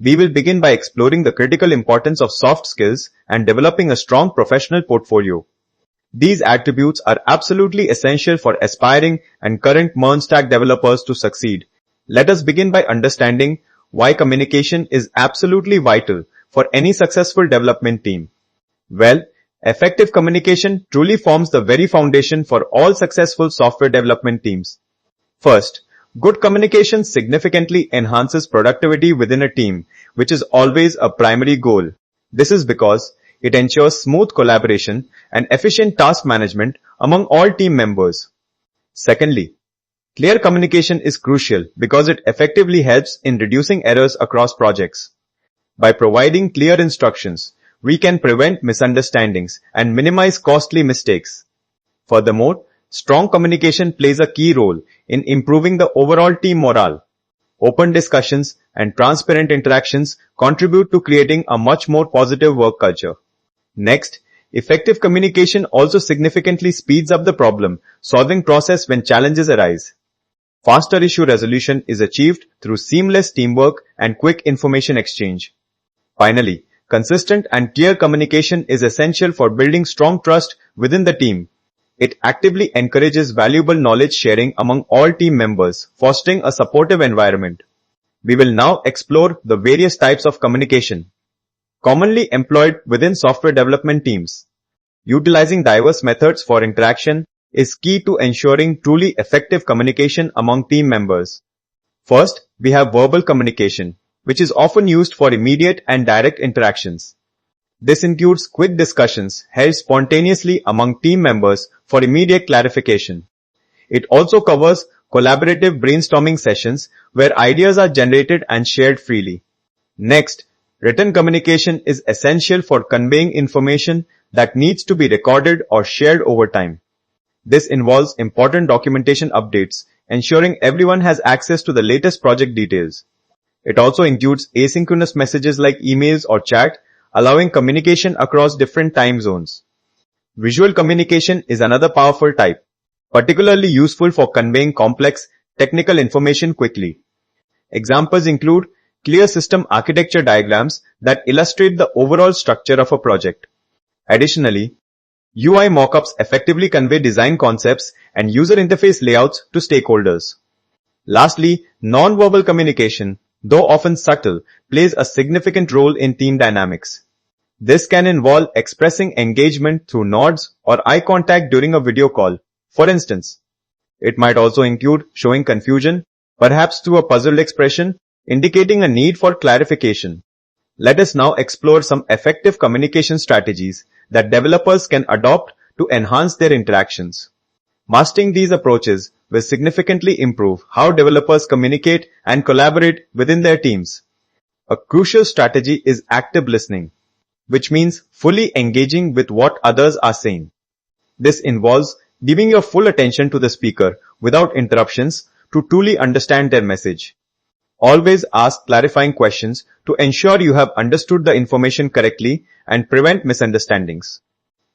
We will begin by exploring the critical importance of soft skills and developing a strong professional portfolio. These attributes are absolutely essential for aspiring and current MERN stack developers to succeed. Let us begin by understanding why communication is absolutely vital for any successful development team. Well, effective communication truly forms the very foundation for all successful software development teams. First, good communication significantly enhances productivity within a team, which is always a primary goal. This is because it ensures smooth collaboration and efficient task management among all team members. Secondly, clear communication is crucial because it effectively helps in reducing errors across projects. By providing clear instructions, we can prevent misunderstandings and minimize costly mistakes. Furthermore, strong communication plays a key role in improving the overall team morale. Open discussions and transparent interactions contribute to creating a much more positive work culture. Next, effective communication also significantly speeds up the problem-solving process when challenges arise. Faster issue resolution is achieved through seamless teamwork and quick information exchange. Finally, consistent and clear communication is essential for building strong trust within the team. It actively encourages valuable knowledge sharing among all team members, fostering a supportive environment. We will now explore the various types of communication commonly employed within software development teams. Utilizing diverse methods for interaction is key to ensuring truly effective communication among team members. First, we have verbal communication, which is often used for immediate and direct interactions. This includes quick discussions held spontaneously among team members for immediate clarification. It also covers collaborative brainstorming sessions where ideas are generated and shared freely. Next, written communication is essential for conveying information that needs to be recorded or shared over time. This involves important documentation updates, ensuring everyone has access to the latest project details. It also includes asynchronous messages like emails or chat, allowing communication across different time zones. Visual communication is another powerful type, particularly useful for conveying complex technical information quickly. Examples include clear system architecture diagrams that illustrate the overall structure of a project. Additionally, UI mockups effectively convey design concepts and user interface layouts to stakeholders. Lastly, non-verbal communication, though often subtle, plays a significant role in team dynamics. This can involve expressing engagement through nods or eye contact during a video call, for instance. It might also include showing confusion, perhaps through a puzzled expression, indicating a need for clarification. Let us now explore some effective communication strategies that developers can adopt to enhance their interactions. Mastering these approaches will significantly improve how developers communicate and collaborate within their teams. A crucial strategy is active listening, which means fully engaging with what others are saying. This involves giving your full attention to the speaker without interruptions to truly understand their message. Always ask clarifying questions to ensure you have understood the information correctly and prevent misunderstandings.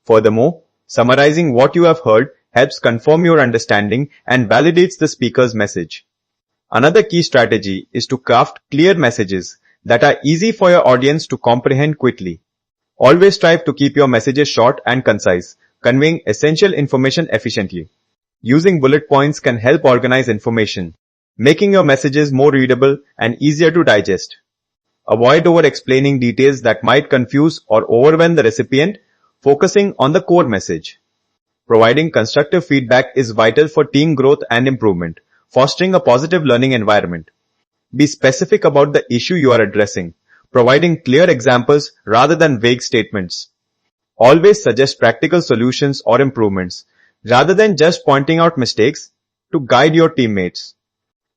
Furthermore, summarizing what you have heard helps confirm your understanding and validates the speaker's message. Another key strategy is to craft clear messages that are easy for your audience to comprehend quickly. Always strive to keep your messages short and concise, conveying essential information efficiently. Using bullet points can help organize information, making your messages more readable and easier to digest. Avoid over-explaining details that might confuse or overwhelm the recipient, focusing on the core message. Providing constructive feedback is vital for team growth and improvement, fostering a positive learning environment. Be specific about the issue you are addressing, providing clear examples rather than vague statements. Always suggest practical solutions or improvements, rather than just pointing out mistakes, to guide your teammates.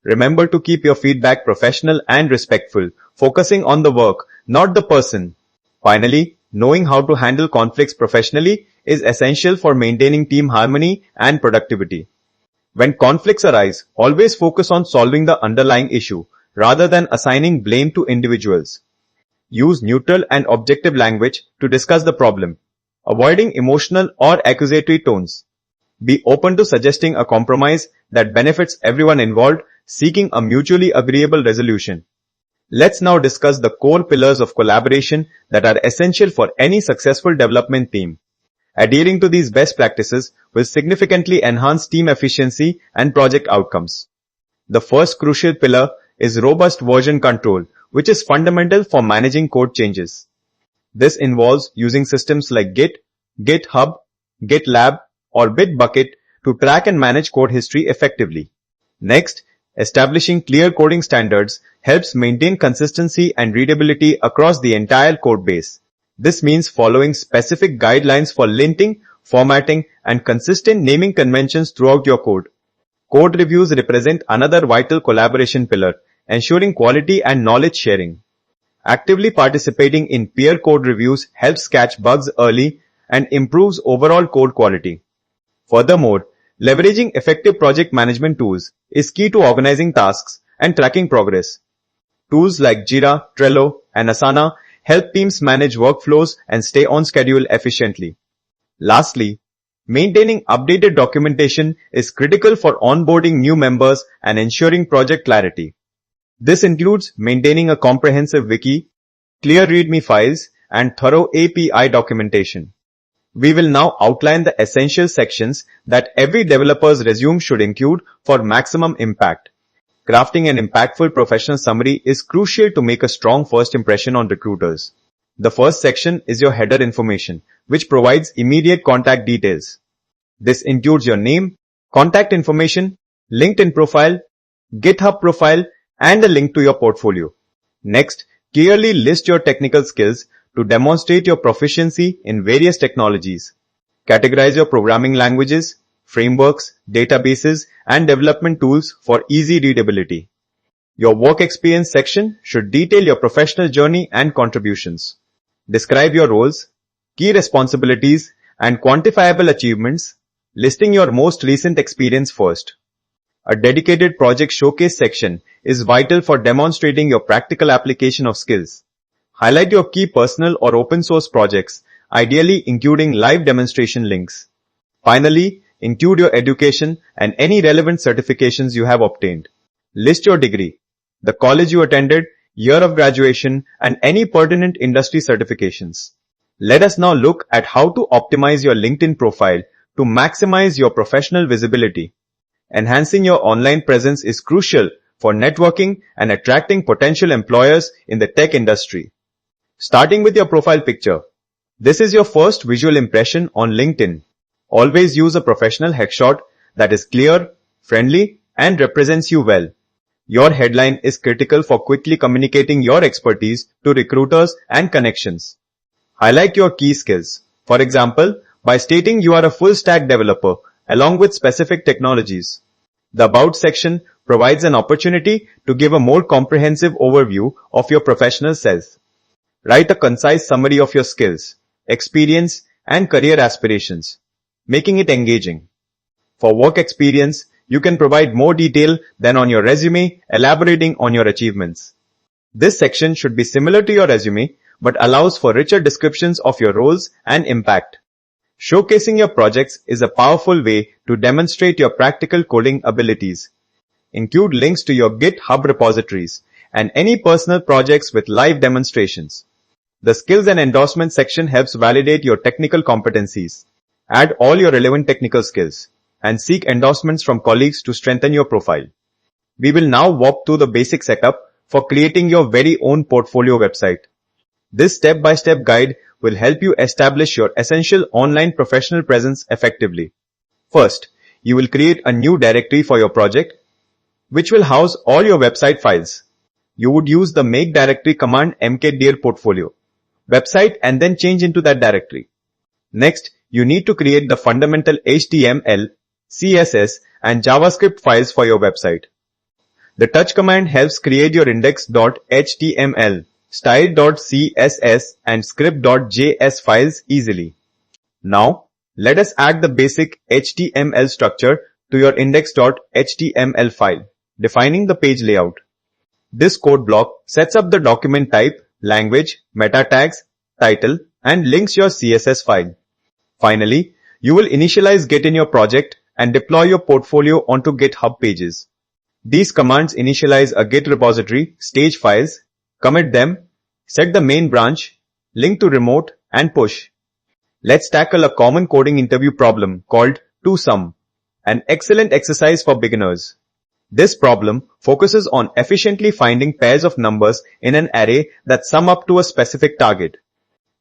Remember to keep your feedback professional and respectful, focusing on the work, not the person. Finally, knowing how to handle conflicts professionally is essential for maintaining team harmony and productivity. When conflicts arise, always focus on solving the underlying issue, rather than assigning blame to individuals. Use neutral and objective language to discuss the problem, avoiding emotional or accusatory tones. Be open to suggesting a compromise that benefits everyone involved, seeking a mutually agreeable resolution. Let's now discuss the core pillars of collaboration that are essential for any successful development team. Adhering to these best practices will significantly enhance team efficiency and project outcomes. The first crucial pillar is robust version control, which is fundamental for managing code changes. This involves using systems like Git, GitHub, GitLab, or Bitbucket to track and manage code history effectively. Next, establishing clear coding standards helps maintain consistency and readability across the entire code base. This means following specific guidelines for linting, formatting, and consistent naming conventions throughout your code. Code reviews represent another vital collaboration pillar, ensuring quality and knowledge sharing. Actively participating in peer code reviews helps catch bugs early and improves overall code quality. Furthermore, leveraging effective project management tools is key to organizing tasks and tracking progress. Tools like Jira, Trello, and Asana help teams manage workflows and stay on schedule efficiently. Lastly, maintaining updated documentation is critical for onboarding new members and ensuring project clarity. This includes maintaining a comprehensive wiki, clear README files, and thorough API documentation. We will now outline the essential sections that every developer's resume should include for maximum impact. Crafting an impactful professional summary is crucial to make a strong first impression on recruiters. The first section is your header information, which provides immediate contact details. This includes your name, contact information, LinkedIn profile, GitHub profile, and a link to your portfolio. Next, clearly list your technical skills to demonstrate your proficiency in various technologies. Categorize your programming languages, frameworks, databases, and development tools for easy readability. Your work experience section should detail your professional journey and contributions. Describe your roles, key responsibilities, and quantifiable achievements, listing your most recent experience first. A dedicated project showcase section is vital for demonstrating your practical application of skills. Highlight your key personal or open source projects, ideally including live demonstration links. Finally, include your education and any relevant certifications you have obtained. List your degree, the college you attended, year of graduation, and any pertinent industry certifications. Let us now look at how to optimize your LinkedIn profile to maximize your professional visibility. Enhancing your online presence is crucial for networking and attracting potential employers in the tech industry. Starting with your profile picture. This is your first visual impression on LinkedIn. Always use a professional headshot that is clear, friendly, and represents you well. Your headline is critical for quickly communicating your expertise to recruiters and connections. Highlight your key skills. For example, by stating you are a full-stack developer along with specific technologies. The About section provides an opportunity to give a more comprehensive overview of your professional self. Write a concise summary of your skills, experience, and career aspirations, making it engaging. For work experience, you can provide more detail than on your resume, elaborating on your achievements. This section should be similar to your resume, but allows for richer descriptions of your roles and impact. Showcasing your projects is a powerful way to demonstrate your practical coding abilities. Include links to your GitHub repositories and any personal projects with live demonstrations. The Skills and Endorsement section helps validate your technical competencies. Add all your relevant technical skills and seek endorsements from colleagues to strengthen your profile. We will now walk through the basic setup for creating your very own portfolio website. This step-by-step guide will help you establish your essential online professional presence effectively. First, you will create a new directory for your project, which will house all your website files. You would use the make directory command mkdir portfolio website and then change into that directory. Next, you need to create the fundamental HTML, CSS, and JavaScript files for your website. The touch command helps create your index.html, style.css, and script.js files easily. Now, let us add the basic HTML structure to your index.html file, defining the page layout. This code block sets up the document type, language, meta tags, title, and links your CSS file. Finally, you will initialize Git in your project and deploy your portfolio onto GitHub pages. These commands initialize a Git repository, stage files, Commit them, set the main branch, link to remote, and push. Let's tackle a common coding interview problem called to-sum, an excellent exercise for beginners. This problem focuses on efficiently finding pairs of numbers in an array that sum up to a specific target.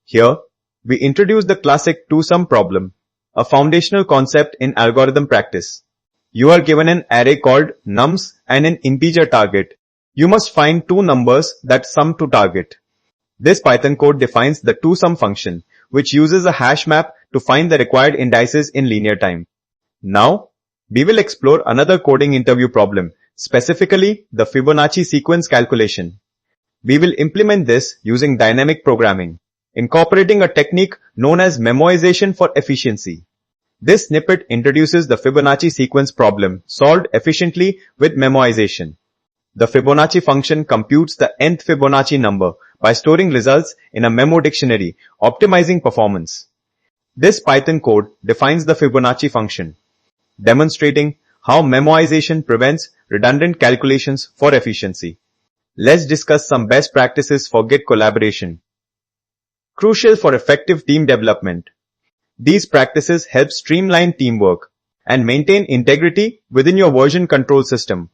Here, we introduce the classic to-sum problem, a foundational concept in algorithm practice. You are given an array called nums and an integer target. You must find two numbers that sum to target. This Python code defines the to-sum function, which uses a hash map to find the required indices in linear time. Now, we will explore another coding interview problem, specifically the Fibonacci sequence calculation. We will implement this using dynamic programming, incorporating a technique known as memoization for efficiency. This snippet introduces the Fibonacci sequence problem solved efficiently with memoization. The Fibonacci function computes the nth Fibonacci number by storing results in a memo dictionary, optimizing performance. This Python code defines the Fibonacci function, demonstrating how memoization prevents redundant calculations for efficiency. Let's discuss some best practices for Git collaboration. Crucial for effective team development. These practices help streamline teamwork and maintain integrity within your version control system.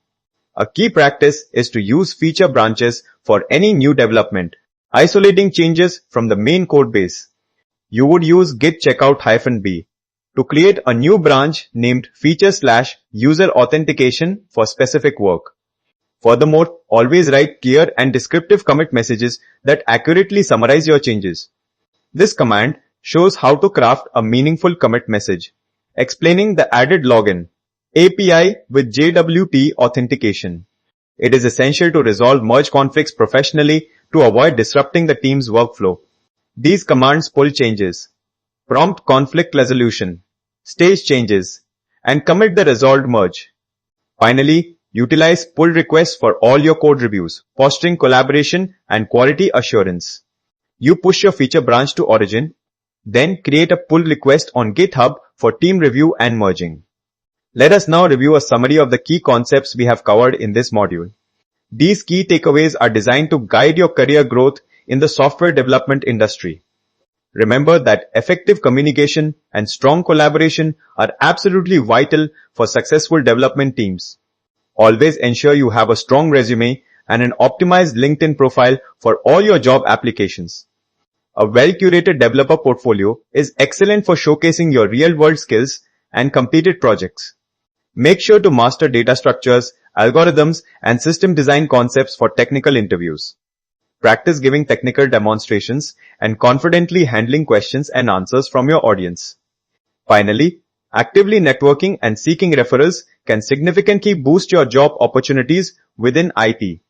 A key practice is to use feature branches for any new development, isolating changes from the main code base. You would use git checkout-b to create a new branch named feature/user authentication for specific work. Furthermore, always write clear and descriptive commit messages that accurately summarize your changes. This command shows how to craft a meaningful commit message, explaining the added login API with JWT authentication. It is essential to resolve merge conflicts professionally to avoid disrupting the team's workflow. These commands pull changes, prompt conflict resolution, stage changes, and commit the resolved merge. Finally, utilize pull requests for all your code reviews, fostering collaboration and quality assurance. You push your feature branch to origin, then create a pull request on GitHub for team review and merging. Let us now review a summary of the key concepts we have covered in this module. These key takeaways are designed to guide your career growth in the software development industry. Remember that effective communication and strong collaboration are absolutely vital for successful development teams. Always ensure you have a strong resume and an optimized LinkedIn profile for all your job applications. A well-curated developer portfolio is excellent for showcasing your real-world skills and completed projects. Make sure to master data structures, algorithms, and system design concepts for technical interviews. Practice giving technical demonstrations and confidently handling questions and answers from your audience. Finally, actively networking and seeking referrals can significantly boost your job opportunities within IT.